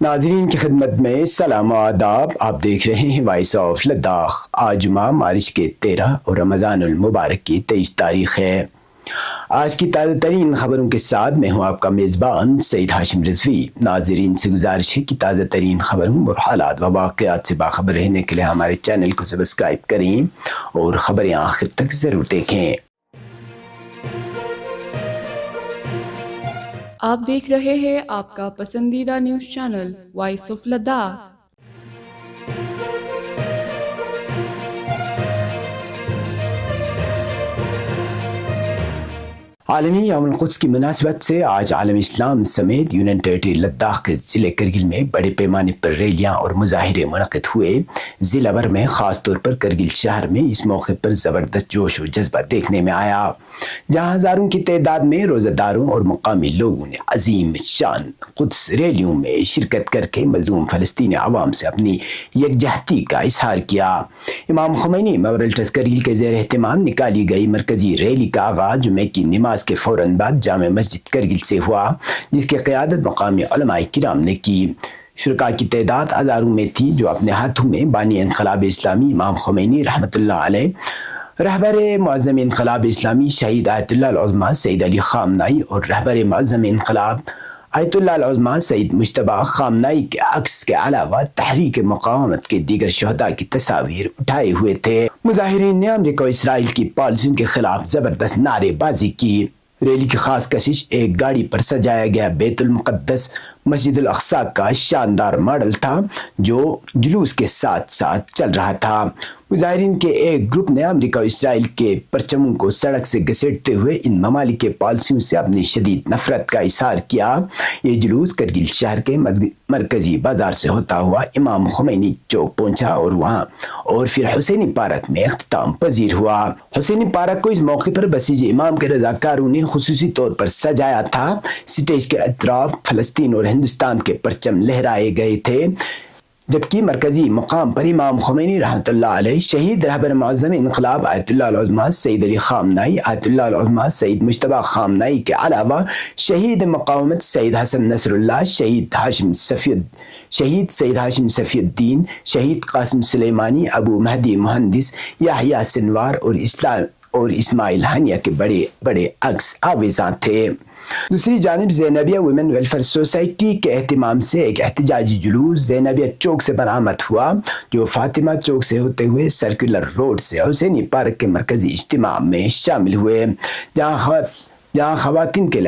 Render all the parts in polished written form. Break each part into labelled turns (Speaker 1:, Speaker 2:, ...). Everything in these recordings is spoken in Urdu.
Speaker 1: ناظرین کی خدمت میں سلام و آداب. آپ دیکھ رہے ہیں وائس آف لداخ. آج ماہ مارچ کے 13 اور رمضان المبارک کی 23 تاریخ ہے. آج کی تازہ ترین خبروں کے ساتھ میں ہوں آپ کا میزبان سعید ہاشم رضوی. ناظرین سے گزارش ہے کہ تازہ ترین خبروں اور حالات و واقعات سے باخبر رہنے کے لیے ہمارے چینل کو سبسکرائب کریں اور خبریں آخر تک ضرور دیکھیں.
Speaker 2: آپ دیکھ رہے ہیں آپ کا پسندیدہ news channel voice of Ladakh.
Speaker 1: عالمی یوم القدس کی مناسبت سے آج عالم اسلام سمیت یونین ٹیریٹری لداخ کے ضلع کرگل میں بڑے پیمانے پر ریلیاں اور مظاہرے منعقد ہوئے. ضلع بھر میں خاص طور پر کرگل شہر میں اس موقع پر زبردست جوش و جذبہ دیکھنے میں آیا، جہاں ہزاروں کی تعداد میں روزہ داروں اور مقامی لوگوں نے عظیم شان قدس ریلیوں میں شرکت کر کے مظلوم فلسطینی عوام سے اپنی یکجہتی کا اظہار کیا. امام خمینی میموریل ٹرسٹ کرگل کے زیر اہتمام نکالی گئی مرکزی ریلی کا آغاز جمعے کی نماز کے فوراً بعد جامع مسجد کرگل سے ہوا، جس کی قیادت مقامی علماء کرام نے کی. شرکاء کی تعداد ہزاروں میں تھی، جو اپنے ہاتھوں میں بانی انقلاب اسلامی امام خمینی رحمۃ اللہ علیہ، رہبر معظم انقلاب اسلامی شہید آیت اللہ العظمیٰ سید علی خامنائی اور رہبر معظم انقلاب آیت اللہ العظمیٰ سید مجتبیٰ خامنائی کے عکس کے علاوہ تحریک مقاومت کے دیگر شہداء کی تصاویر اٹھائے ہوئے تھے. مظاہرین نے امریکہ و اسرائیل کی پالیسیوں کے خلاف زبردست نعرے بازی کی. ریلی کی خاص کشش ایک گاڑی پر سجایا گیا بیت المقدس مسجد الاقصیٰ کا شاندار ماڈل تھا، جو جلوس کے ساتھ ساتھ چل رہا تھا. مظاہرین کے ایک گروپ نے امریکہ و اسرائیل کے پرچموں کو سڑک سے گھسیٹتے ہوئے ان ممالک کے پالیسیوں سے اپنی شدید نفرت کا اظہار کیا. یہ جلوس کرگل شہر کے مرکزی بازار سے ہوتا ہوا امام خمینی چوک پہنچا اور پھر حسینی پارک میں اختتام پذیر ہوا. حسینی پارک کو اس موقع پر بسیج امام کے رضاکاروں نے خصوصی طور پر سجایا تھا. سٹیج کے اطراف فلسطین اور ہندوستان کے پرچم لہرائے گئے تھے، جبکہ مرکزی مقام پر امام خمینی رحمۃ اللہ علیہ، شہید رہبر معظم انقلاب آیت اللہ العظمیٰ سید علی خامنائی، آیت اللہ العظمیٰ سید مجتبیٰ خامنائی کے علاوہ شہید مقاومت سید حسن نصر اللہ، شہید سید ہاشم صفی الدین، شہید قاسم سلیمانی، ابو مہدی مہندس، یحییٰ سنوار اور اسماعیل ہانیہ کے بڑے بڑے عکس آویزاں تھے. دوسری جانب زینبیہ ویمن ویلفیئر سوسائٹی کے اہتمام سے ایک احتجاجی جلوس زینبیہ چوک سے برآمد ہوا، جو فاطمہ چوک سے ہوتے ہوئے سرکولر روڈ سے حسینی پارک کے مرکزی اجتماع میں شامل ہوئے، جہاں خواتین کے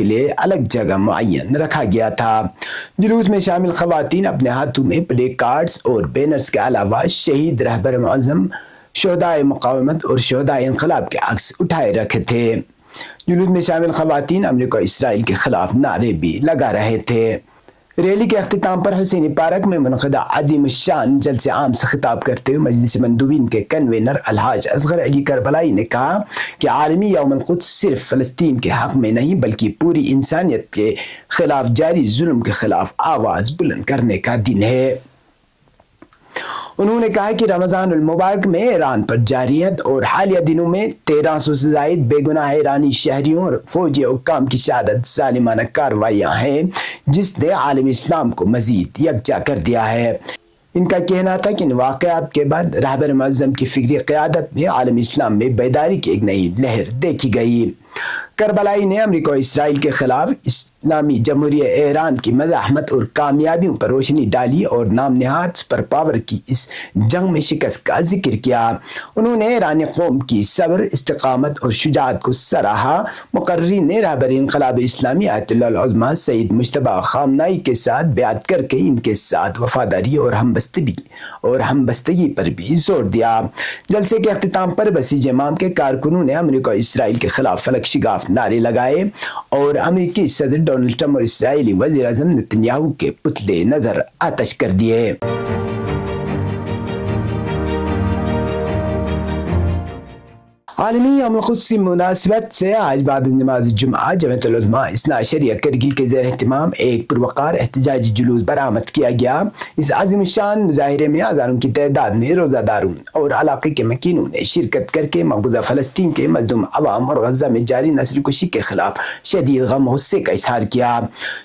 Speaker 1: لیے الگ جگہ معین رکھا گیا تھا. جلوس میں شامل خواتین اپنے ہاتھوں میں پلے کارڈز اور بینرز کے علاوہ شہید رہبر معظم، شہدائے مقاومت اور شہدائے انقلاب کے عکس اٹھائے رکھے تھے. جلوس میں شامل خواتین امریکہ و اسرائیل کے خلاف نعرے بھی لگا رہے تھے. ریلی کے اختتام پر حسینی پارک میں منعقدہ عظیم الشان جلسہ عام سے خطاب کرتے ہوئے مجلس مندوبین کے کنوینر الحاج اصغر علی کربلائی نے کہا کہ عالمی یوم القدس صرف فلسطین کے حق میں نہیں بلکہ پوری انسانیت کے خلاف جاری ظلم کے خلاف آواز بلند کرنے کا دن ہے. انہوں نے کہا کہ رمضان المبارک میں ایران پر جارحیت اور حالیہ دنوں میں 1300 سے زائد بے گناہ ایرانی شہریوں اور فوجی حکام کی شہادت ظالمانہ کارروائیاں ہیں، جس نے عالم اسلام کو مزید یکجا کر دیا ہے. ان کا کہنا تھا کہ ان واقعات کے بعد رہبر معظم کی فکری قیادت میں عالم اسلام میں بیداری کی ایک نئی لہر دیکھی گئی. کربلائی نے امریکہ و اسرائیل کے خلاف اسلامی جمہوریہ ایران کی مزاحمت اور کامیابیوں پر روشنی ڈالی اور نام نہاد سپر پاور کی اس جنگ میں شکست کا ذکر کیا. انہوں نے ایرانی قوم کی صبر، استقامت اور شجاعت کو سراہا. مقررین نے رہبر انقلاب اسلامی آیت اللہ العظمیٰ سید مجتبیٰ خامنائی کے ساتھ بیعت کر کے ان کے ساتھ وفاداری اور ہمبستگی پر بھی زور دیا. جلسے کے اختتام پر بسیج امام کے کارکنوں نے امریکہ و اسرائیل کے خلاف فلک شگاف نعرے لگائے اور امریکی صدر ڈونلڈ ٹرمپ اور اسرائیلی وزیر اعظم نتنیاہو کے پتلے نظر آتش کر دیے. عالمی یوم القدس کی مناسبت سے آج بعد نماز جمعہ جمعیت العلماء اثنا عشریہ کرگل کے زیر اہتمام ایک پروقار احتجاجی جلوس برآمد کیا گیا۔ اس عظیم الشان مظاہرے میں ہزاروں کی تعداد میں روزہ داروں اور علاقے کے مکینوں نے شرکت کر کے مقبوضہ فلسطین کے مظلوم عوام اور غزہ میں جاری نسل کشی کے خلاف شدید غم و غصے کا اظہار کیا۔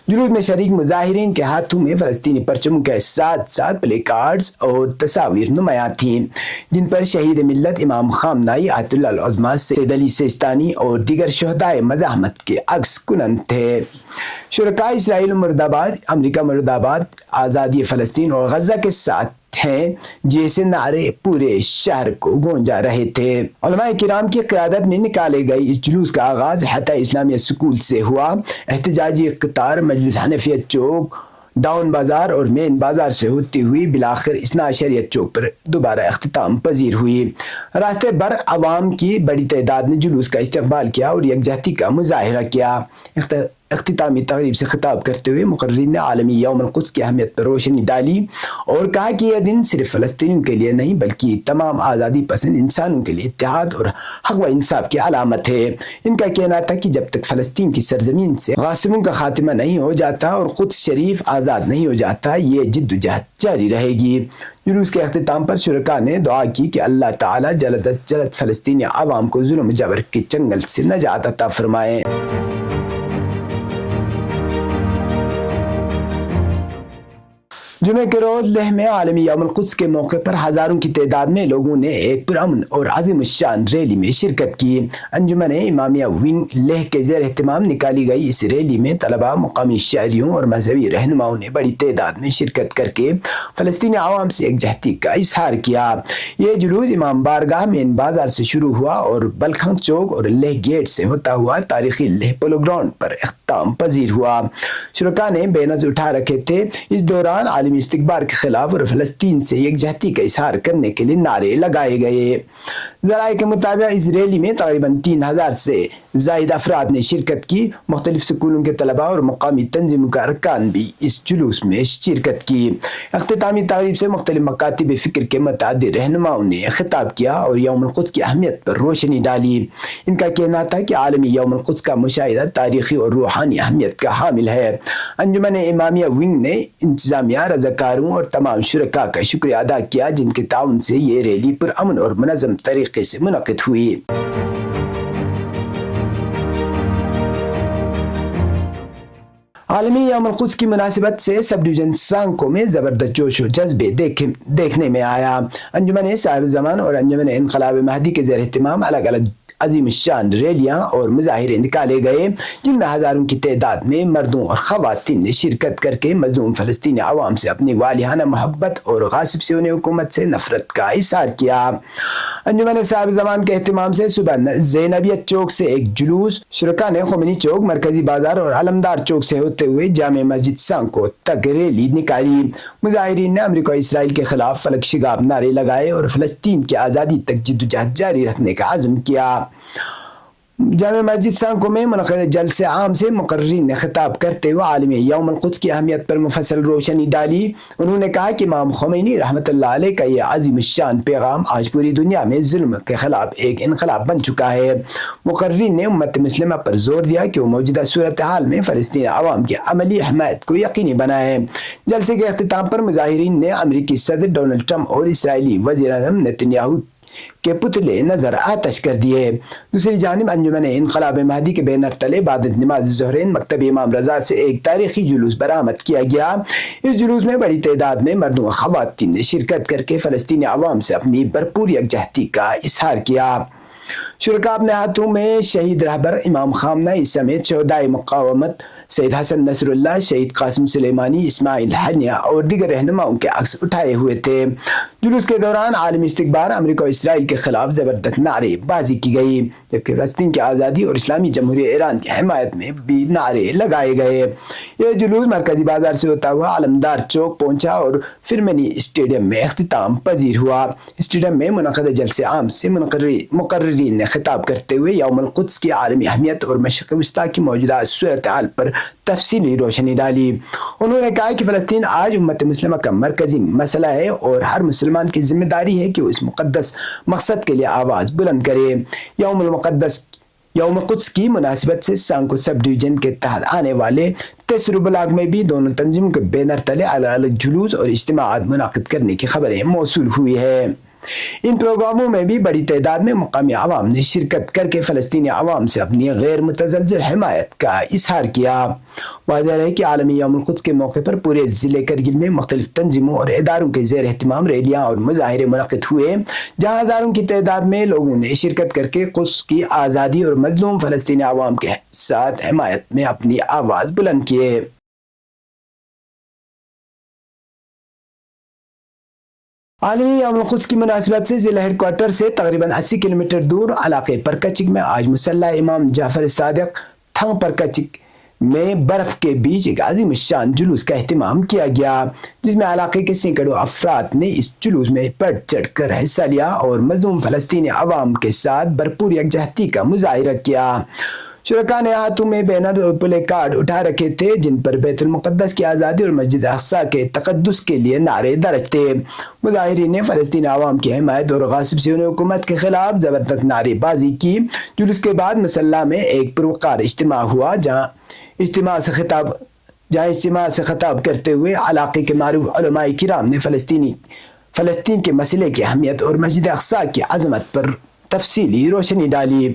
Speaker 1: جلوس میں شریک مظاہرین کے ہاتھوں میں فلسطینی پرچموں کے ساتھ ساتھ پلے کارڈز اور تصاویر نمایاں تھیں، جن پر شہید ملت امام خامنۂ آیت اللہ العظمیٰ سید علی سیستانی اور دیگر شہدائے مزاحمت کے عکس کنند تھے۔ شرکاء اسرائیل مرد آباد، امریکہ مرد آباد، آزادی فلسطین اور غزہ کے ساتھ ہیں جیسے نعرے پورے شہر کو گونجا رہے تھے۔ علماء کرام کی قیادت میں نکالے گئے اس جلوس کا آغاز حتی اسلامیہ سکول سے ہوا۔ احتجاجی قطار مجلس حنفیت چوک، ڈاؤن بازار اور مین بازار سے ہوتی ہوئی بالآخر اثنا عشریہ چوک پر دوبارہ اختتام پذیر ہوئی۔ راستے بر عوام کی بڑی تعداد نے جلوس کا استقبال کیا اور یکجہتی کا مظاہرہ کیا۔ اختتامی تقریب سے خطاب کرتے ہوئے مقررین نے عالمی یوم القدس کی اہمیت پر روشنی ڈالی اور کہا کہ یہ دن صرف فلسطینیوں کے لیے نہیں بلکہ تمام آزادی پسند انسانوں کے لیے اتحاد اور حق و انصاف کی علامت ہے۔ ان کا کہنا تھا کہ جب تک فلسطین کی سرزمین سے غاصبوں کا خاتمہ نہیں ہو جاتا اور قدس شریف آزاد نہیں ہو جاتا، یہ جدوجہد جاری رہے گی۔ جلوس کے اختتام پر شرکاء نے دعا کی کہ اللہ تعالیٰ جلد از جلد فلسطینی عوام کو ظلم جبر کے چنگل سے نجات عطا فرمائے۔ جمعہ کے روز لیہ میں عالمی یوم القدس کے موقع پر ہزاروں کی تعداد میں لوگوں نے ایک پرامن اور عظیم الشان ریلی میں شرکت کی۔ انجمن امامیہ ونگ لیہ کے زیر اہتمام نکالی گئی اس ریلی میں طلباء، مقامی شہریوں اور مذہبی رہنماؤں نے بڑی تعداد میں شرکت کر کے فلسطینی عوام سے یکجہتی کا اظہار کیا۔ یہ جلوس امام بارگاہ مین بازار سے شروع ہوا اور بلکھنگ چوک اور لیہ گیٹ سے ہوتا ہوا تاریخی لیہ پولو گراؤنڈ پر اختتام پذیر ہوا۔ شرکاء نے بینرز اٹھا رکھے تھے۔ اس دوران عالمی استکبار کے خلاف اور فلسطین سے یکجہتی کا اظہار کرنے کے لیے نعرے لگائے گئے۔ ذرائع کے مطابق اس ریلی میں تقریباً 3000 سے زائد افراد نے شرکت کی۔ مختلف سکولوں کے طلباء اور مقامی تنظیموں کے ارکان بھی اس جلوس میں شرکت کی۔ اختتامی تقریب سے مختلف مکاتب فکر کے متعدد رہنماؤں نے خطاب کیا اور یوم القدس کی اہمیت پر روشنی ڈالی۔ ان کا کہنا تھا کہ عالمی یوم القدس کا مشاہدہ تاریخی اور روحانی اہمیت کا حامل ہے۔ انجمن امامیہ ونگ نے انتظامیہ، رضاکاروں اور تمام شرکاء کا شکریہ ادا کیا جن کے تعاون سے یہ ریلی پرامن اور منظم طریقے سے منعقد ہوئی۔ عالمی یوم القدس کی مناسبت سے سب ڈویژن سانکو میں زبردست جوش و جذبے دیکھنے میں آیا۔ انجمن صاحب زمان اور انجمن انقلاب مہدی کے زیر اہتمام الگ الگ عظیم الشان ریلیاں اور مظاہرے نکالے گئے، جن میں ہزاروں کی تعداد میں مردوں اور خواتین نے شرکت کر کے مظلوم فلسطینی عوام سے اپنی والہانہ محبت اور غاصب صہیونی حکومت سے نفرت کا اظہار کیا۔ انجمن صاحب زمان کے اہتمام سے صبح زینبیت چوک سے ایک جلوس، شرکاء نے خمینی چوک، مرکزی بازار اور علمدار چوک سے ہوتے ہوئے جامع مسجد سانکو تک ریلی نکالی۔ مظاہرین نے امریکہ اور اسرائیل کے خلاف فلک شگاف نعرے لگائے اور فلسطین کی آزادی تک جدوجہد جاری رکھنے کا عزم کیا۔ جامع مسجد سانکو میں منعقدہ جلسے عام سے مقررین نے خطاب کرتے ہوئے عالمی یوم القدس کی اہمیت پر مفصل روشنی ڈالی۔ انہوں نے کہا کہ امام خمینی رحمۃ اللہ علیہ کا یہ عظیم الشان پیغام آج پوری دنیا میں ظلم کے خلاف ایک انقلاب بن چکا ہے۔ مقررین نے امت مسلمہ پر زور دیا کہ وہ موجودہ صورتحال میں فلسطینی عوام کی عملی حمایت کو یقینی بنائے۔ جلسے کے اختتام پر مظاہرین نے امریکی صدر ڈونلڈ ٹرمپ اور اسرائیلی وزیر اعظم نتنیاہو کے پتلے نظر آتش کر دیے۔ دوسری جانب انجمن انقلاب مہدی کے بینر تلے بعد نماز ظہرین مکتب امام رضا سے ایک تاریخی جلوس برآمد کیا گیا۔ اس جلوس میں بڑی تعداد میں مردوں و خواتین نے شرکت کر کے فلسطینی عوام سے اپنی بھرپور یکجہتی کا اظہار کیا۔ شرکاء اپنے ہاتھوں میں شہید رہبر امام خامنۂ سمیت شہدائے مقاومت سید حسن نصر اللہ، شہید قاسم سلیمانی، اسماعیل ہنیہ اور دیگر رہنماؤں کے عکس اٹھائے ہوئے تھے۔ جلوس کے دوران عالمی استکبار، امریکہ اور اسرائیل کے خلاف زبردست نعرے بازی کی گئی، جبکہ فلسطین کی آزادی اور اسلامی جمہوریہ ایران کی حمایت میں بھی نعرے لگائے گئے۔ یہ جلوس مرکزی بازار سے ہوتا ہوا علمدار چوک پہنچا اور پھر منی اسٹیڈیم میں اختتام پذیر ہوا۔ اسٹیڈیم میں منعقدہ جلسے عام سے مقررین نے خطاب کرتے ہوئے یوم القدس کی عالمی اہمیت اور مشرق وسطیٰ کی موجودہ صورتحال پر تفصیلی روشنی ڈالی۔ انہوں نے کہا کہ فلسطین آج امت مسلمہ کا مرکزی مسئلہ ہے اور ہر مسلمان کی ذمہ داری ہے کہ وہ اس مقدس مقصد کے لیے آواز بلند کرے۔ یوم القدس کی مناسبت سے سانکو سب ڈویژن کے تحت آنے والے تیسرو بلاک میں بھی دونوں تنظیموں کے بینر تلے الگ الگ جلوس اور اجتماعات منعقد کرنے کی خبریں موصول ہوئی ہے۔ ان پروگراموں میں بھی بڑی تعداد میں مقامی عوام نے شرکت کر کے فلسطینی عوام سے اپنی غیر متزلزل حمایت کا اظہار کیا۔ واضح ہے کہ عالمی یوم القدس کے موقع پر پورے ضلع کرگل میں مختلف تنظیموں اور اداروں کے زیر اہتمام ریلیاں اور مظاہرے منعقد ہوئے، جہاں ہزاروں کی تعداد میں لوگوں نے شرکت کر کے قدس کی آزادی اور مظلوم فلسطینی عوام کے ساتھ حمایت میں اپنی آواز بلند کیے۔ عالمی یوم القدس کی مناسبت سے ضلع ہیڈ کوارٹر سے تقریباً 80 کلومیٹر دور علاقے پرکچک میں آج مسلح امام جعفر صادق تھنگ پرکچک میں برف کے بیچ ایک عظیم الشان جلوس کا اہتمام کیا گیا، جس میں علاقے کے سینکڑوں افراد نے اس جلوس میں بڑھ چڑھ کر حصہ لیا اور مظلوم فلسطینی عوام کے ساتھ بھرپور یکجہتی کا مظاہرہ کیا۔ شرکاء نے ہاتھوں میں بینر اور پلے کارڈ اٹھا رکھے تھے جن پر بیت المقدس کی آزادی اور مسجد اقصیٰ کے تقدس کے لیے نعرے درج تھے۔ مظاہرین نے فلسطینی عوام کی حمایت اور غاصب صہیونی حکومت کے خلاف زبردست نعرے بازی کی۔ جلوس کے بعد مسلح میں ایک پروقار اجتماع ہوا، جہاں اجتماع سے خطاب کرتے ہوئے علاقے کے معروف علماء کرام نے فلسطین کے مسئلے کی اہمیت اور مسجد اقصیٰ کی عظمت پر تفصیلی روشنی ڈالی۔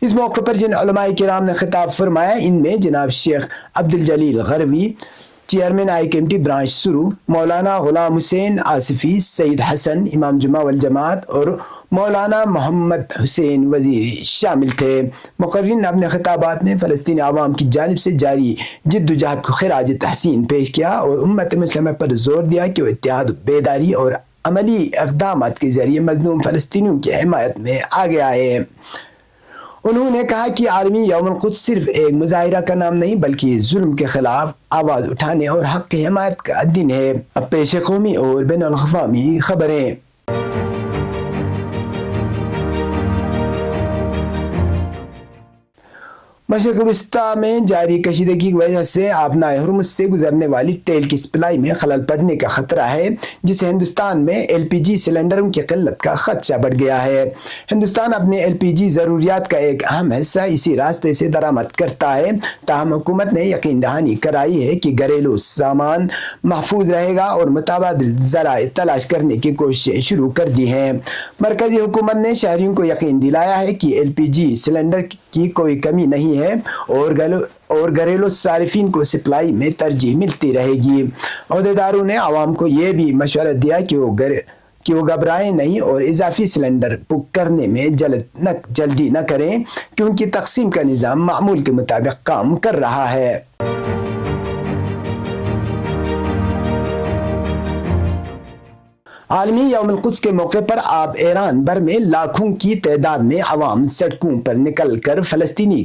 Speaker 1: اس موقع پر جن علماء کرام نے خطاب فرمایا، ان میں جناب شیخ Abdul Jalil غروی، chairman I committee branch سرو، مولانا غلام حسین آصفی، سید حسن امام جمعہ والجماعت اور مولانا محمد حسین وزیری شامل تھے۔ مقررین نے اپنے خطابات میں فلسطینی عوام کی جانب سے جاری جدوجہد کو خراج تحسین پیش کیا اور امت مسلمہ پر زور دیا کہ وہ اتحاد، بیداری اور عملی اقدامات کے ذریعے مظلوم فلسطینیوں کی حمایت میں آگے آئے۔ انہوں نے کہا کہ عالمی یوم القدس صرف ایک مظاہرہ کا نام نہیں بلکہ ظلم کے خلاف آواز اٹھانے اور حق کی حمایت کا دن ہے۔ اب پیش قومی اور بین الاقوامی خبریں۔ مشرق وسطیٰ میں جاری کشیدگی کی وجہ سے آبنائے ہرمز سے گزرنے والی تیل کی سپلائی میں خلل پڑنے کا خطرہ ہے، جس سے ہندوستان میں LPG سلنڈروں کی قلت کا خدشہ بڑھ گیا ہے۔ ہندوستان اپنے LPG ضروریات کا ایک اہم حصہ اسی راستے سے درآمد کرتا ہے، تاہم حکومت نے یقین دہانی کرائی ہے کہ گھریلو سامان محفوظ رہے گا اور متبادل ذرائع تلاش کرنے کی کوششیں شروع کر دی ہیں۔ مرکزی حکومت نے شہریوں کو یقین دلایا ہے کہ LPG سلنڈر کی کوئی کمی نہیں ہے اور گھریلو صارفین کو سپلائی میں ترجیح ملتی رہے گی۔ عہدیداروں نے عوام کو یہ بھی مشورہ دیا کہ وہ گھبرائیں نہیں اور اضافی سلنڈر بک کرنے میں جلدی نہ کریں، کیونکہ تقسیم کا نظام معمول کے مطابق کام کر رہا ہے۔ عالمی یوم القدس کے موقع پر اب ایران بھر میں لاکھوں کی تعداد میں عوام سڑکوں پر نکل کر فلسطینی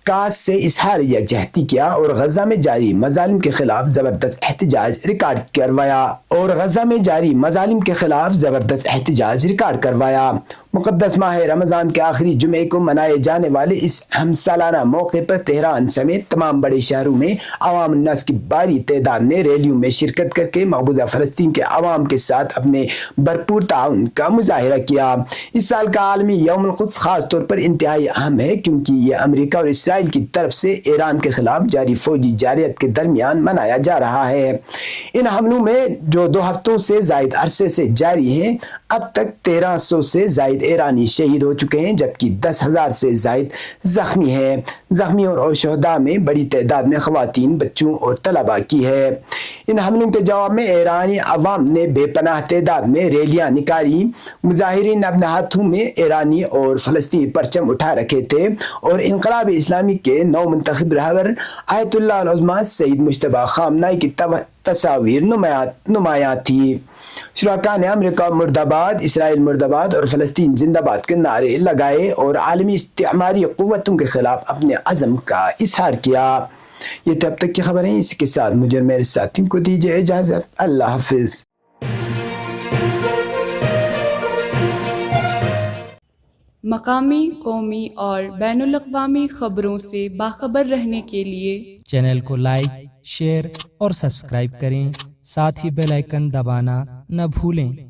Speaker 1: کاز سے اظہار یکجہتی کیا اور غزہ میں جاری مظالم کے خلاف زبردست احتجاج ریکارڈ کروایا۔ مقدس ماہ رمضان کے آخری جمعے کو منائے جانے والے اس ہم سالانہ موقع پر تہران سمیت تمام بڑے شہروں میں عوام الناس کی بھاری تعداد نے ریلیوں میں شرکت کر کے مقبوضہ فلسطین کے عوام کے ساتھ اپنے بھرپور تعاون کا مظاہرہ کیا۔ اس سال کا عالمی یوم القدس خاص طور پر انتہائی اہم ہے کیونکہ یہ امریکہ اور اسرائیل کی طرف سے ایران کے خلاف جاری فوجی جارحیت کے درمیان منایا جا رہا ہے۔ ان حملوں میں جو 2 ہفتوں سے زائد عرصے سے جاری ہیں، اب تک 1300 سے زائد ایرانی شہید ہو چکے ہیں، جبکہ 10,000 سے زائد زخمی ہیں۔ زخمی اور شہداء میں بڑی تعداد میں خواتین، بچوں اور طلباء کی ہے۔ ان حملوں کے جواب میں ایرانی عوام نے بے پناہ تعداد میں ریلیاں نکالی۔ مظاہرین اپنے ہاتھوں میں ایرانی اور فلسطینی پرچم اٹھا رکھے تھے اور انقلاب اسلامی کے نو منتخب رہبر آیت اللہ العظمہ سید مجتبی خامنہ کی تصاویر نمایاں تھی۔ شرکاء نے امریکہ مرد آباد، اسرائیل مرد آباد اور فلسطین زندہ باد کے نعرے لگائے اور عالمی استعماری قوتوں کے خلاف اپنے عزم کا اظہار کیا۔ یہ تب تک کی خبریں، اسی کے ساتھ مجھے اور میرے ساتھیوں کو دیجیے اجازت، اللہ حافظ۔
Speaker 2: مقامی، قومی اور بین الاقوامی خبروں سے باخبر رہنے کے لیے
Speaker 3: چینل کو لائک، شیئر اور سبسکرائب کریں، ساتھ ہی بیل آئیکن دبانا نہ بھولیں۔